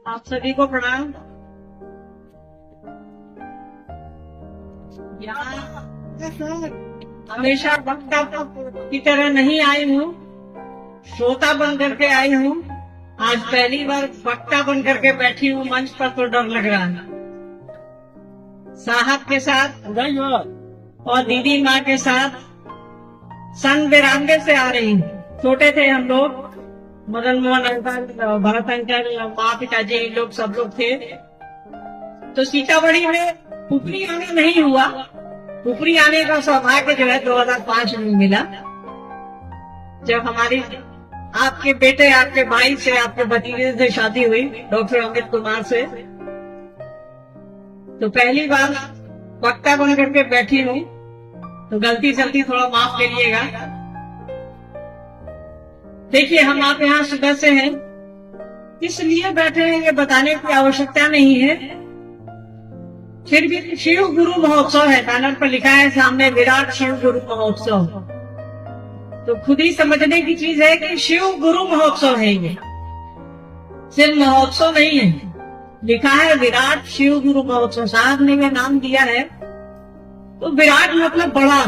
आप सभी को प्रणाम। यहाँ हमेशा वक्ता की तरह नहीं आई हूँ, श्रोता बन करके आई हूँ। आज पहली बार वक्ता बन करके बैठी हूँ मंच पर, तो डर लग रहा है। साहब के साथ और दीदी माँ के साथ सन 92 से आ रही हूँ। छोटे थे हम लोग, मदन मोहन अंकल, भरत अंकल, माँ पिताजी, इन लोग सब लोग थे। तो सीतामढ़ी में ऊपरी आने नहीं हुआ। ऊपरी आने का सौभाग्य जो है 2005 में मिला, जब हमारी आपके बेटे, आपके भाई से, आपके भतीजे से शादी हुई, डॉक्टर अमित कुमार से। तो पहली बार वक्ता बन करके बैठी हूँ, तो गलती सलती थोड़ा माफ करिएगा। देखिए, हम आप यहाँ सुबह से हैं, इसलिए बैठे हैं ये बताने की आवश्यकता नहीं है। फिर भी शिव गुरु महोत्सव है, बैनर पर लिखा है सामने विराट शिव गुरु महोत्सव। तो खुद ही समझने की चीज है कि शिव गुरु महोत्सव है, ये सिर्फ महोत्सव नहीं है। लिखा है विराट शिव गुरु महोत्सव, साहब ने ये नाम दिया है। तो विराट मतलब बड़ा,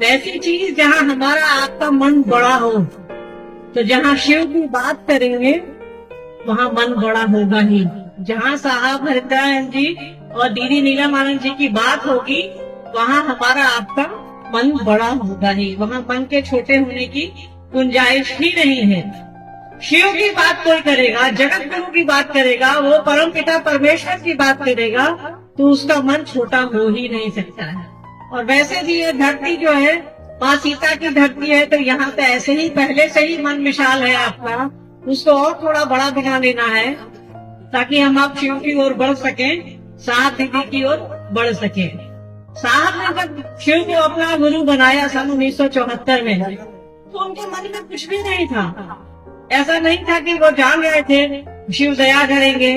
ऐसी चीज जहाँ हमारा आपका मन बड़ा हो। तो जहाँ शिव की बात करेंगे वहाँ मन बड़ा होगा ही। जहाँ साहब हरिनारायण जी और दीदी नीलम आनंद जी की बात होगी, वहाँ हमारा आपका मन बड़ा होगा ही। वहाँ मन के छोटे होने की गुंजाइश ही नहीं है। शिव की बात कोई करेगा, जगत गुरु की बात करेगा, वो परम पिता परमेश्वर की बात करेगा, तो उसका मन छोटा हो ही नहीं सकता है। और वैसे भी ये धरती जो है माँ सीता की धरती है, तो यहाँ पे ऐसे ही पहले से ही मन विशाल है आपका, उसको और थोड़ा बड़ा बना लेना है, ताकि हम आप शिव की ओर बढ़ सके, साहब दीदी की ओर बढ़ सके। साहब ने जब शिव को अपना गुरु बनाया सन 1974 में, तो उनके मन में कुछ भी नहीं था। ऐसा नहीं था कि वो जान रहे थे शिव दया करेंगे,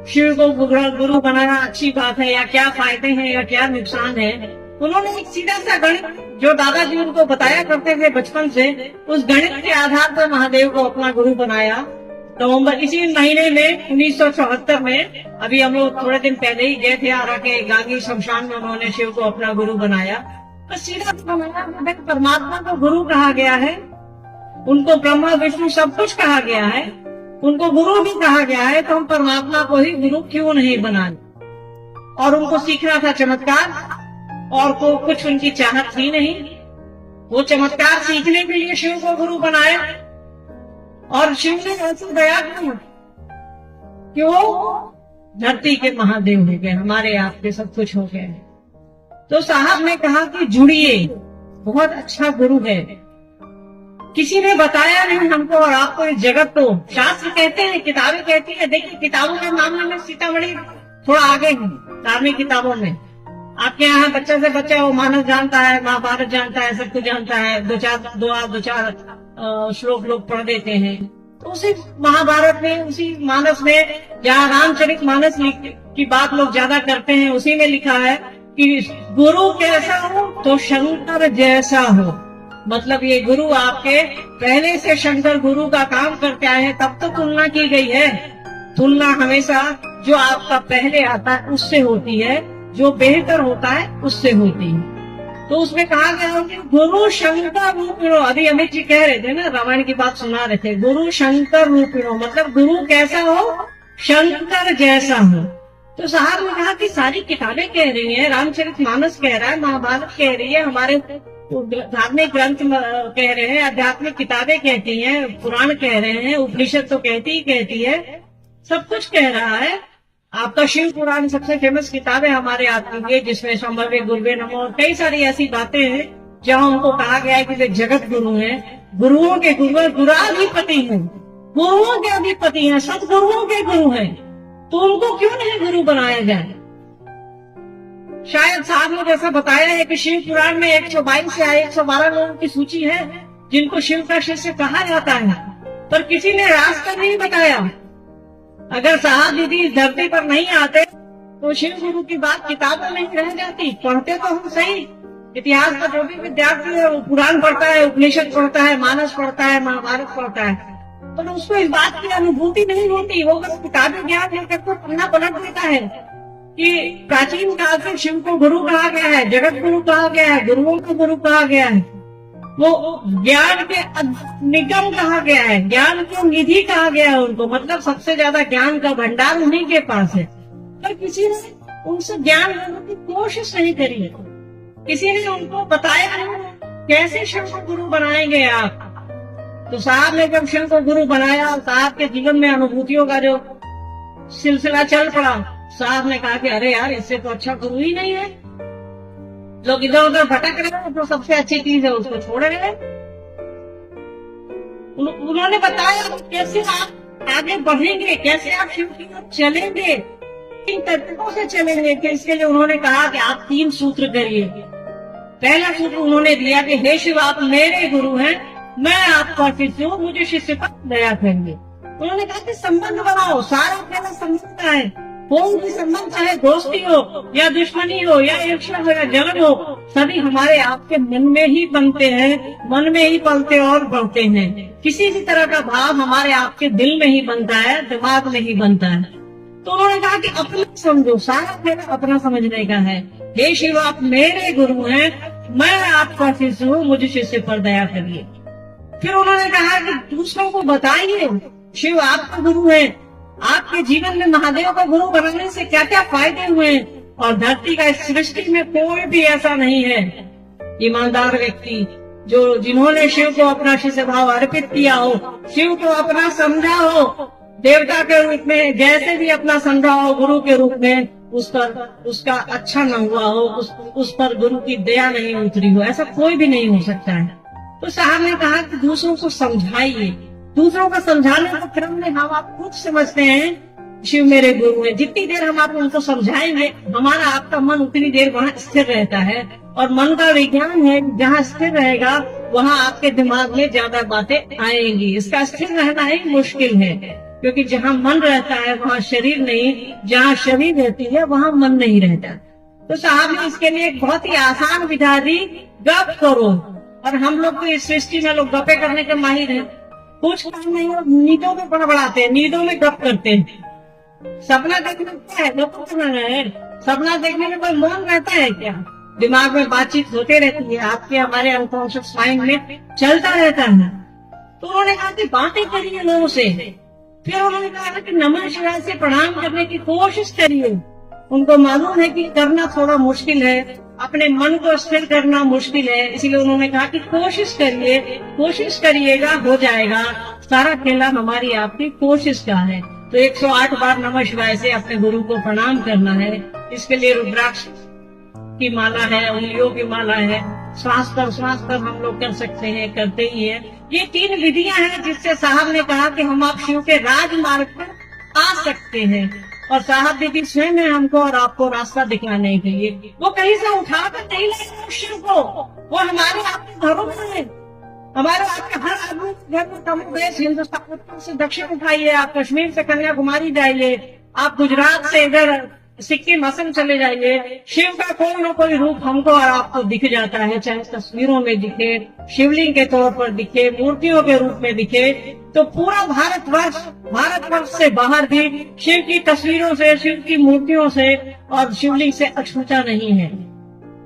शिव को गुरु बनाना अच्छी बात है, या क्या फायदे हैं या क्या नुकसान है। उन्होंने एक सीधा सा गणित जो दादाजी उनको बताया करते थे बचपन से, उस गणित के आधार पर महादेव को अपना गुरु बनाया। नवंबर इसी महीने में 1974 में, अभी हम लोग थोड़े दिन पहले ही गए थे आरा के गांगी शमशान में, उन्होंने शिव को अपना गुरु बनाया। तो सीधा परमात्मा को गुरु कहा गया है, उनको ब्रह्मा विष्णु सब कुछ कहा गया है, उनको गुरु भी कहा गया है। तो हम परमात्मा को ही गुरु क्यों नहीं बनाए। और उनको सीखना था चमत्कार, और को कुछ उनकी चाहत थी नहीं। वो चमत्कार सीखने के लिए शिव को गुरु बनाया। और शिव ने ऐसी दया की कि वो धरती के महादेव हो गए, हमारे आपके सब कुछ हो गए। तो साहब ने कहा कि जुड़िए, बहुत अच्छा गुरु है। किसी ने बताया नहीं हमको और आपको, इस जगत को शास्त्र कहते हैं, किताबें कहती है। देखिए, किताबों के मामले में सीतामढ़ी थोड़ा आगे है धार्मिक किताबों में। आपके यहाँ बच्चा से बच्चा वो मानस जानता है, महाभारत जानता है, सब कुछ जानता है, दो चार श्लोक लोग पढ़ देते हैं। तो उसी महाभारत में, उसी मानस में, जहाँ रामचरित मानस की बात लोग ज्यादा करते हैं, उसी में लिखा है कि गुरु कैसा हो तो शंकर जैसा हो। मतलब ये गुरु आपके पहले से शंकर गुरु का काम करके आए हैं, तब तो तुलना की गई है। तुलना हमेशा जो आपका पहले आता है उससे होती है, जो बेहतर होता है उससे होती है। तो उसमें कहा गया कि गुरु शंकर रूपिणो, अभी अमित जी कह रहे थे ना, रामायण की बात सुना रहे थे, गुरु शंकर रूपिणो, मतलब गुरु कैसा हो, शंकर जैसा हो। तो साहब ने कहा कि सारी किताबें कह रही हैं, रामचरित मानस कह रहा है, महाभारत कह रही है, हमारे धार्मिक ग्रंथ कह रहे हैं, आध्यात्मिक किताबें कहती हैं, पुराण कह रहे हैं, उपनिषद तो कहती है, सब कुछ कह रहा है। आपका शिव पुराण सबसे फेमस किताब है हमारे आपके लिए, जिसमें संभवे गुरुवे नमो और कई सारी ऐसी बातें हैं जहाँ उनको कहा गया है कि वे जगत गुरु हैं, गुरुओं के गुरु, गुराधिपति हैं, गुरुओं के अधिपति हैं, सदगुरुओं के गुरु हैं। तो उनको क्यों नहीं गुरु बनाया जाए। शायद साहब ने जैसा बताया है कि शिव पुराण में 122 या 112 लोगों की सूची है जिनको शिव का शिष्य कहा जाता है, पर किसी ने रास्ता नहीं बताया। अगर साहब दीदी इस धरती पर नहीं आते तो शिव गुरु की बात किताबों में ही रह जाती। पढ़ते तो हम सही, इतिहास का जो भी विद्यार्थी है वो पुराण पढ़ता है, उपनिषद पढ़ता है, मानस पढ़ता है, महाभारत पढ़ता है, पर उसको इस बात की अनुभूति नहीं होती। वो बस किताबी ज्ञान लेकर तो पन्ना पलट देता है कि प्राचीन काल से शिव को गुरु कहा गया है, जगत गुरु कहा गया है, गुरुओं को गुरु कहा गया है, वो ज्ञान के निगम कहा गया है, ज्ञान की निधि कहा गया है उनको। मतलब सबसे ज्यादा ज्ञान का भंडार उन्हीं के पास है। पर किसी ने उनसे ज्ञान लेने की कोशिश नहीं करी है, किसी ने उनको बताया नहीं कैसे शिव को गुरु बनाएंगे आप। तो साहब ने जब शिव को गुरु बनाया, साहब के जीवन में अनुभूतियों का जो सिलसिला चल पड़ा, साहब ने कहा कि अरे यार, इससे तो अच्छा गुरु ही नहीं है। लोग इधर उधर भटक रहे हैं, तो सबसे अच्छी चीज है उसको छोड़ रहे हैं। उन्होंने बताया कैसे आप आगे बढ़ेंगे, कैसे आप शिव की ओर चलेंगे, किन तरीकों से चलेंगे। कि इसके लिए उन्होंने कहा कि आप 3 सूत्र करिए। पहला सूत्र उन्होंने दिया कि हे शिव, आप मेरे गुरु हैं, मैं आपका शिष्य हूँ, मुझे शिष्य पर दया करेंगे। उन्होंने कहा कि संबंध बनाओ, सारा पहला संबंध का है। कोई भी संबंध, चाहे दोस्ती हो या दुश्मनी हो या ईर्ष्या हो या जलन हो, सभी हमारे आपके मन में ही बनते हैं, मन में ही पलते और बढ़ते हैं। किसी भी तरह का भाव हमारे आपके दिल में ही बनता है, दिमाग में ही बनता है। तो उन्होंने कहा कि अपना समझो, सारा पहला अपना समझने का है। हे शिव, आप मेरे गुरु हैं, मैं आपका शिष्य हूँ, मुझे शिष्य पर दया करिए। फिर उन्होंने कहा कि दूसरों को बताइए, शिव आपका गुरु है, आपके जीवन में महादेव को गुरु बनाने से क्या क्या फायदे हुए। और धरती का इस सृष्टि में कोई भी ऐसा नहीं है ईमानदार व्यक्ति जिन्होंने शिव को अपना शिष्य भाव अर्पित किया हो, शिव को अपना समझा हो, देवता के रूप में जैसे भी अपना समझा हो, गुरु के रूप में उस पर उसका अच्छा न हुआ हो, उस पर गुरु की दया नहीं उतरी हो, ऐसा कोई भी नहीं हो सकता है। तो साहब ने कहा कि दूसरों को समझाइए। दूसरों को समझाने के क्रम में हम आप खुद समझते हैं शिव मेरे गुरु है। जितनी देर हम आप उनको समझाएंगे, हमारा आपका मन उतनी देर वहाँ स्थिर रहता है। और मन का विज्ञान है, जहाँ स्थिर रहेगा वहाँ आपके दिमाग में ज्यादा बातें आएंगी। इसका स्थिर रहना ही मुश्किल है, क्योंकि जहाँ मन रहता है वहाँ शरीर नहीं, जहाँ शरीर रहती है वहाँ मन नहीं रहता। तो साहब ने इसके लिए एक बहुत ही आसान विधा दी, गप करो। और हम लोग तो इस सृष्टि में लोग गपे करने के माहिर हैं, कुछ काम नहीं हो, नींदों में बड़बड़ाते हैं, नींदों में गप करते हैं। सपना देखने क्या है, गप करना है। सपना देखने में कोई मौन रहता है क्या? दिमाग में बातचीत होते रहती है, आपके हमारे अनकॉन्शियस माइंड में चलता रहता है। तो उन्होंने कहा कि बातें करिए लोगों से। फिर उन्होंने कहा कि नमः शिवाय से प्रणाम करने की कोशिश करिए। उनको मालूम है कि करना थोड़ा मुश्किल है, अपने मन को स्थिर करना मुश्किल है, इसलिए उन्होंने कहा कि कोशिश करिए, कोशिश करिएगा, हो जाएगा। सारा खेला हमारी आपकी कोशिश का है। तो 108 बार नमः शिवाय से अपने गुरु को प्रणाम करना है। इसके लिए रुद्राक्ष की माला है, उंगलियों की माला है, श्वास पर हम लोग कर सकते हैं, करते ही है। ये 3 विधियां हैं जिससे साहब ने कहा कि हम आप शिव के राजमार्ग पर आ सकते हैं। और साहब दीदी स्वयं है हमको और आपको रास्ता दिखाने के लिए। वो कहीं से उठाकर नहीं लाएंगे शिव को, वो हमारे आपके घरों में है। हमारे आपके हर आदमी घर में कम देश, हिंदुस्तान से दक्षिण उठाइए, आप कश्मीर से कन्याकुमारी जाइए, आप गुजरात से इधर सिक्किम असम चले जाइए, शिव का कोई न कोई रूप हमको और आपको दिख जाता है। चाहे तस्वीरों में दिखे, शिवलिंग के तौर पर दिखे, मूर्तियों के रूप में दिखे। तो पूरा भारतवर्ष से बाहर भी शिव की तस्वीरों से, शिव की मूर्तियों से और शिवलिंग से अछूता नहीं है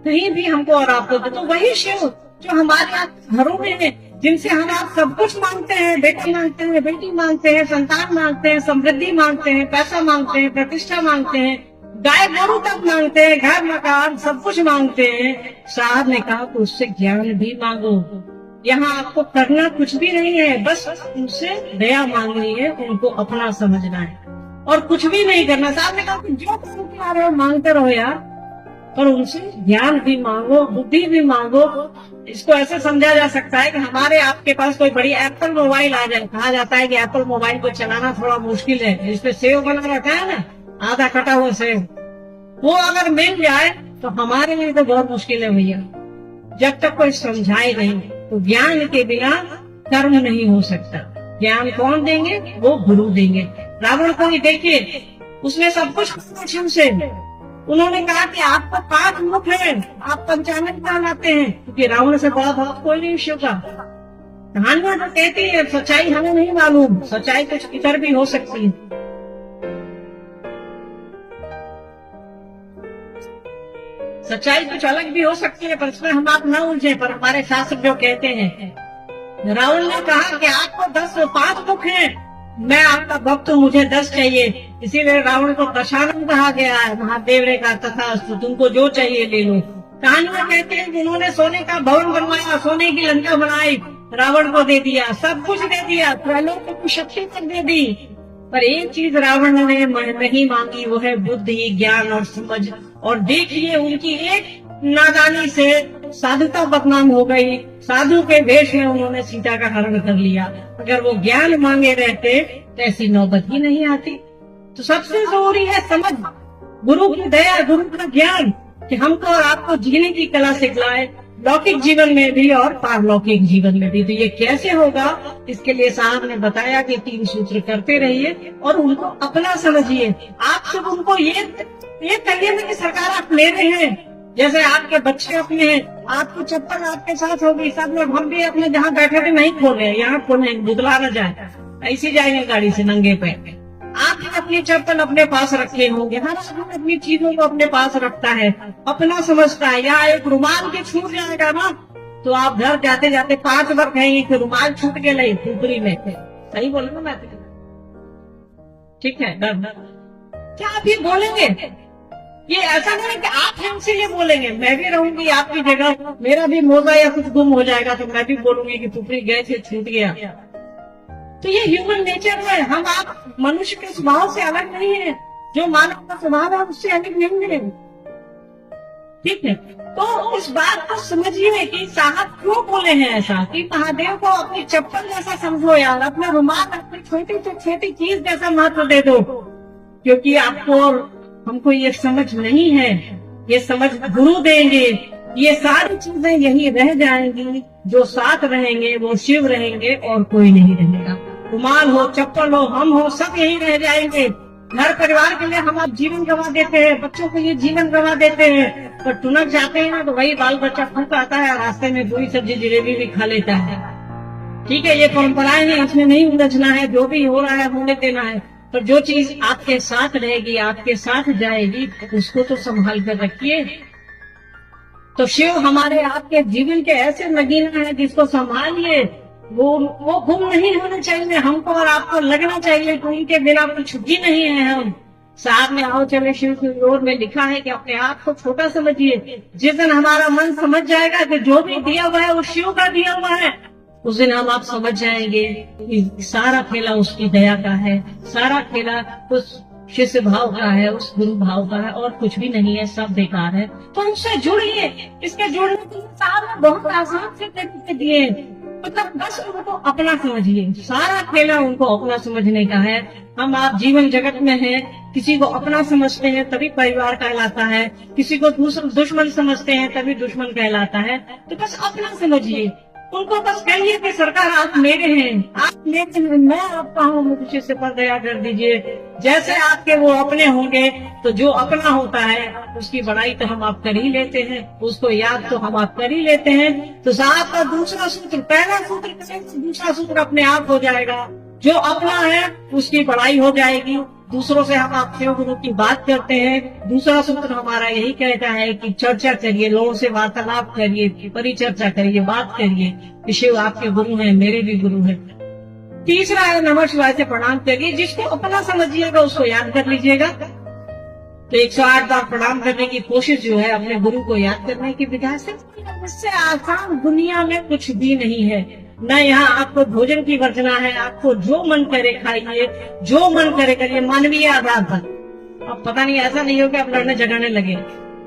कहीं भी हमको और आपको। तो वही शिव जो हमारे यहाँ घरों में है, जिनसे हम आप सब कुछ मांगते हैं, बेटा मांगते हैं, बेटी मांगते हैं, संतान मांगते हैं, समृद्धि मांगते हैं, पैसा मांगते हैं, प्रतिष्ठा मांगते हैं, गाय गोरू तक मांगते हैं, घर मकान सब कुछ मांगते हैं। साहब ने कहा कि उससे ज्ञान भी मांगो। यहाँ आपको करना कुछ भी नहीं है, बस उनसे दया मांगनी है, उनको अपना समझना है और कुछ भी नहीं करना। साहब ने कहा कि जो मांगते आ रहे हो मांगते रहो यार, पर उनसे ज्ञान भी मांगो, बुद्धि भी मांगो। इसको ऐसे समझा जा सकता है कि हमारे आपके पास कोई बड़ी एप्पल मोबाइल आ जाए, कहा जाता है कि एप्पल मोबाइल को चलाना थोड़ा मुश्किल है, इस पे सेव बना रखा है ना, आधा कटा हुआ सेव, वो अगर मिल जाए तो हमारे लिए तो बहुत मुश्किल है भैया। जब तक कोई समझाए नहीं, तो ज्ञान के बिना कर्म नहीं हो सकता। ज्ञान कौन देंगे? वो गुरु देंगे। रावण को ही देखिए, उसने सब कुछ शिव से। उन्होंने कहा कि आपको 5 मुख है, आप पंचानन कहलाते हैं, क्योंकि रावण से बड़ा भक्त कोई नहीं शिव का। कहानियां तो कहती है, सच्चाई हमें नहीं मालूम, सच्चाई कुछ इधर भी हो सकती है। सच्चाई कुछ अलग भी हो सकती है, पर इसमें हम आप न उलझे। पर हमारे शास्त्र जो कहते हैं, रावण ने कहा कि आपको 5 मुख हैं, मैं आपका भक्त हूँ, मुझे 10 चाहिए। इसीलिए रावण को दशानन कहा गया है। महादेव ने कहा तथास्तु, तुमको जो चाहिए ले लो। कहानियां कहते हैं कि उन्होंने सोने का भवन बनवाया, सोने की लंका बनाई, रावण को दे दिया, सब कुछ दे दिया, त्रैलोक की शक्ति तक दे दी। पर एक चीज रावण ने नहीं मांगी, वो है बुद्धि, ज्ञान और समझ। और देखिए उनकी एक नादानी से साधुता बदनाम हो गई। साधु के वेश में उन्होंने सीता का हरण कर लिया। अगर वो ज्ञान मांगे रहते तो ऐसी नौबत ही नहीं आती। तो सबसे जरूरी है समझ, गुरु की दया, गुरु का ज्ञान, कि हमको और आपको जीने की कला सिखलाए, लौकिक जीवन में भी और पारलौकिक जीवन में भी। तो ये कैसे होगा, इसके लिए साहब ने बताया कि 3 सूत्र करते रहिए और उनको अपना समझिए। आप सब उनको ये कहिए ना कि सरकार आप ले रहे हैं, जैसे आपके बच्चे अपने हैं, आपकी चप्पल आपके साथ होगी, सब लोग, हम भी अपने जहाँ बैठे थे नहीं खोले, यहाँ खोले, बुदला न जाए, ऐसी जाएंगे गाड़ी से नंगे पैर। आप अपनी चप्पल अपने पास रखे होंगे, हर आदमी अपनी चीजों को अपने पास रखता है, अपना समझता है। यहाँ एक रुमाल के छूट जाएगा ना, तो आप घर जाते जाते 5 बार कहेंगे कि रुमाल छूट के नहीं, ऊपरी में थे। सही बोले ना मैं? ठीक है, क्या आप ये बोलेंगे? ये ऐसा नहीं है कि आप हमसे ये बोलेंगे। मैं भी रहूंगी आपकी जगह, मेरा भी मोजा या कुछ गुम हो जाएगा तो मैं भी बोलूंगी कि ऊपरी गए थे, छूट गया। तो ये ह्यूमन नेचर है। हम आप मनुष्य के स्वभाव से अलग नहीं है, जो मानव का स्वभाव है उससे अलग नहीं है। ठीक है, तो इस बात को समझिए कि साहब क्यों बोले हैं ऐसा, कि महादेव को अपनी चप्पल जैसा समझो यार, अपना रुमाल अपनी छोटी से छोटी चीज जैसा महत्व दे दो। क्योंकि आपको और हमको ये समझ नहीं है, ये समझ गुरु देंगे। ये सारी चीजें यही रह जाएंगी, जो साथ रहेंगे वो शिव रहेंगे और कोई नहीं रहेगा। रुमाल हो, चप्पल हो, हम हो, सब यही रह जाएंगे। घर परिवार के लिए हम आप जीवन गंवा देते हैं, बच्चों के लिए जीवन गंवा देते हैं, पर टुनक जाते हैं ना तो वही बाल बच्चा फूक आता है, रास्ते में पूरी सब्जी जलेबी भी खा लेता है। ठीक है, ये परंपराएं हैं, इसमें नहीं उलझना है, जो भी हो रहा है होने देना है। पर जो चीज आपके साथ रहेगी, आपके साथ जाएगी, उसको तो संभाल कर रखिए। तो शिव हमारे आपके जीवन के ऐसे नगीना है जिसको संभालिए, वो गुम नहीं होना चाहिए। हमको और आपको लगना चाहिए कि उनके बिना कुछ भी नहीं है हम। साहब ने आओ चले शिव की ओर में लिखा है कि अपने आप को छोटा समझिए। जिस दिन हमारा मन समझ जाएगा कि जो भी दिया हुआ है वो शिव का दिया हुआ है, उस दिन हम आप समझ जाएंगे कि सारा खेला उसकी दया का है, सारा खेला उस शिष्य भाव का है, उस गुरु भाव का है, और कुछ भी नहीं है, सब बेकार है। तो उनसे जुड़िए। इसके जुड़ने के लिए साहब ने बहुत आसान से तरीके दिए, मतलब बस उनको अपना समझिए। सारा खेला उनको अपना समझने का है। हम आप जीवन जगत में हैं, किसी को अपना समझते हैं तभी परिवार कहलाता है, किसी को दुश्मन समझते हैं तभी दुश्मन कहलाता है। तो बस अपना समझिए, उनको बस कहिए कि सरकार आप मेरे हैं, आप मेरे हैं, मैं आपका हूँ, मुझे से पर दया कर दीजिए। जैसे आपके वो अपने होंगे, तो जो अपना होता है उसकी बड़ाई तो हम आप कर ही लेते हैं, उसको याद तो हम आप कर ही लेते हैं। तो साहब का दूसरा सूत्र, पहला सूत्र करेंगे, दूसरा सूत्र अपने आप हो जाएगा। जो अपना है उसकी बड़ाई हो जाएगी। दूसरों से हम आप शिव गुरु की बात करते हैं। दूसरा सूत्र हमारा यही कहता है कि चर्चा करिए, लोगों से वार्तालाप करिए, परिचर्चा करिए, बात करिए कि शिव आपके गुरु हैं, मेरे भी गुरु हैं। तीसरा है नमः शिवाय से प्रणाम करिए। जिसको अपना समझिएगा उसको याद कर लीजिएगा। तो 108 बार प्रणाम करने की कोशिश जो है अपने गुरु को याद करने की विधान से, इससे आसान दुनिया में कुछ भी नहीं है। न यहाँ आपको भोजन की वर्जना है, आपको जो मन करे खाइए, जो मन करे करिए, मानवीय आधार पर। अब पता नहीं ऐसा नहीं हो कि आप लड़ने झगड़ने लगे।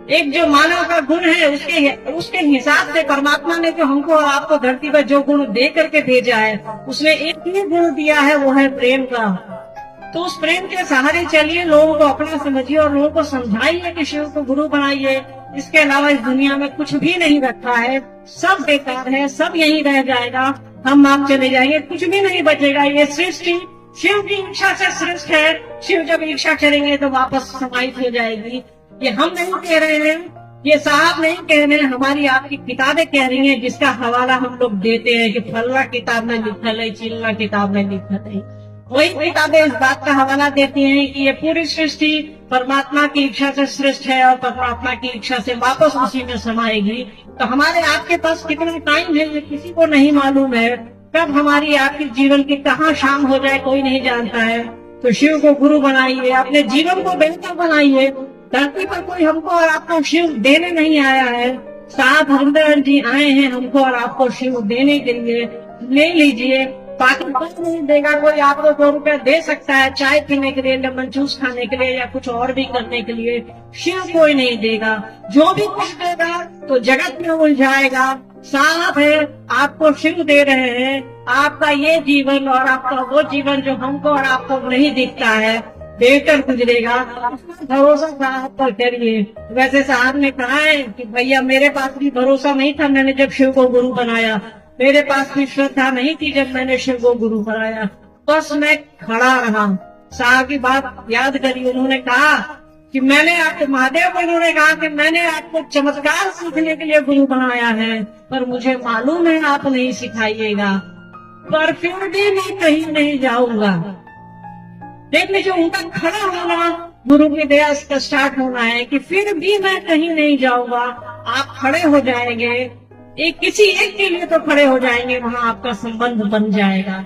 एक जो मानव का गुण है उसके हिसाब से परमात्मा ने जो हमको और आपको धरती पर जो गुण दे करके भेजा है, उसने एक ही गुण दिया है, वो है प्रेम का। तो उस प्रेम के सहारे चलिए, लोगों को अपना समझिए और लोगों को समझाइए कि शिव को गुरु बनाइए। इसके अलावा इस दुनिया में कुछ भी नहीं रखा है, सब बेकार है, सब यही रह जाएगा। हम आप चले जाएंगे, कुछ भी नहीं बचेगा। ये सृष्टि शिव की इच्छा से श्रेष्ठ है। शिव जब इच्छा करेंगे तो वापस समाहित हो जाएगी। ये हम नहीं कह रहे हैं, ये साहब नहीं कह रहे, हमारी आपकी किताबें कह रही हैं, जिसका हवाला हम लोग देते हैं कि फल्ला किताब में लिखल है, चिल्ला किताब में लिखल है। वही किताबें इस बात का हवाला देती हैं कि ये पूरी सृष्टि परमात्मा की इच्छा से सृष्ट है और परमात्मा की इच्छा से वापस उसी में समाएगी। तो हमारे आपके पास कितना टाइम है ये किसी को नहीं मालूम है। कब हमारी आपके जीवन की कहाँ शाम हो जाए कोई नहीं जानता है। तो शिव को गुरु बनाइए, अपने जीवन को बेहतर बनाइए। धरती पर कोई हमको और आपको शिव देने नहीं आया है। साहब हरिंदर जी आए हैं हमको और आपको शिव देने के लिए। ले लीजिए, बाकी कुछ नहीं देगा कोई। आपको 2 रुपया दे सकता है चाय पीने के लिए, लेमन जूस खाने के लिए या कुछ और भी करने के लिए। शिव कोई नहीं देगा। जो भी कुछ देगा तो जगत में उलझाएगा। साफ है आपको शिव दे रहे हैं। आपका ये जीवन और आपका वो जीवन जो हमको और आपको नहीं दिखता है बेहतर गुजरेगा। भरोसा साहब पर करिए। वैसे साहब ने कहा है कि भैया मेरे पास भी भरोसा नहीं था मैंने जब शिव को गुरु बनाया, मेरे पास भी श्रद्धा नहीं थी जब मैंने शिव को गुरु बनाया, बस मैं खड़ा रहा। साहब की बात याद करिए, उन्होंने कहा कि मैंने आपको, महादेव को उन्होंने कहा कि मैंने आपको चमत्कार सीखने के लिए गुरु बनाया है, पर मुझे मालूम है आप नहीं सिखाइएगा, पर फिर भी मैं कहीं नहीं जाऊंगा। देख लीजिए उनका खड़ा होना गुरु की दया का स्टार्ट होना है कि फिर भी मैं कहीं नहीं जाऊंगा। आप खड़े हो जाएंगे, एक किसी एक के लिए तो खड़े हो जाएंगे, वहां आपका संबंध बन जाएगा।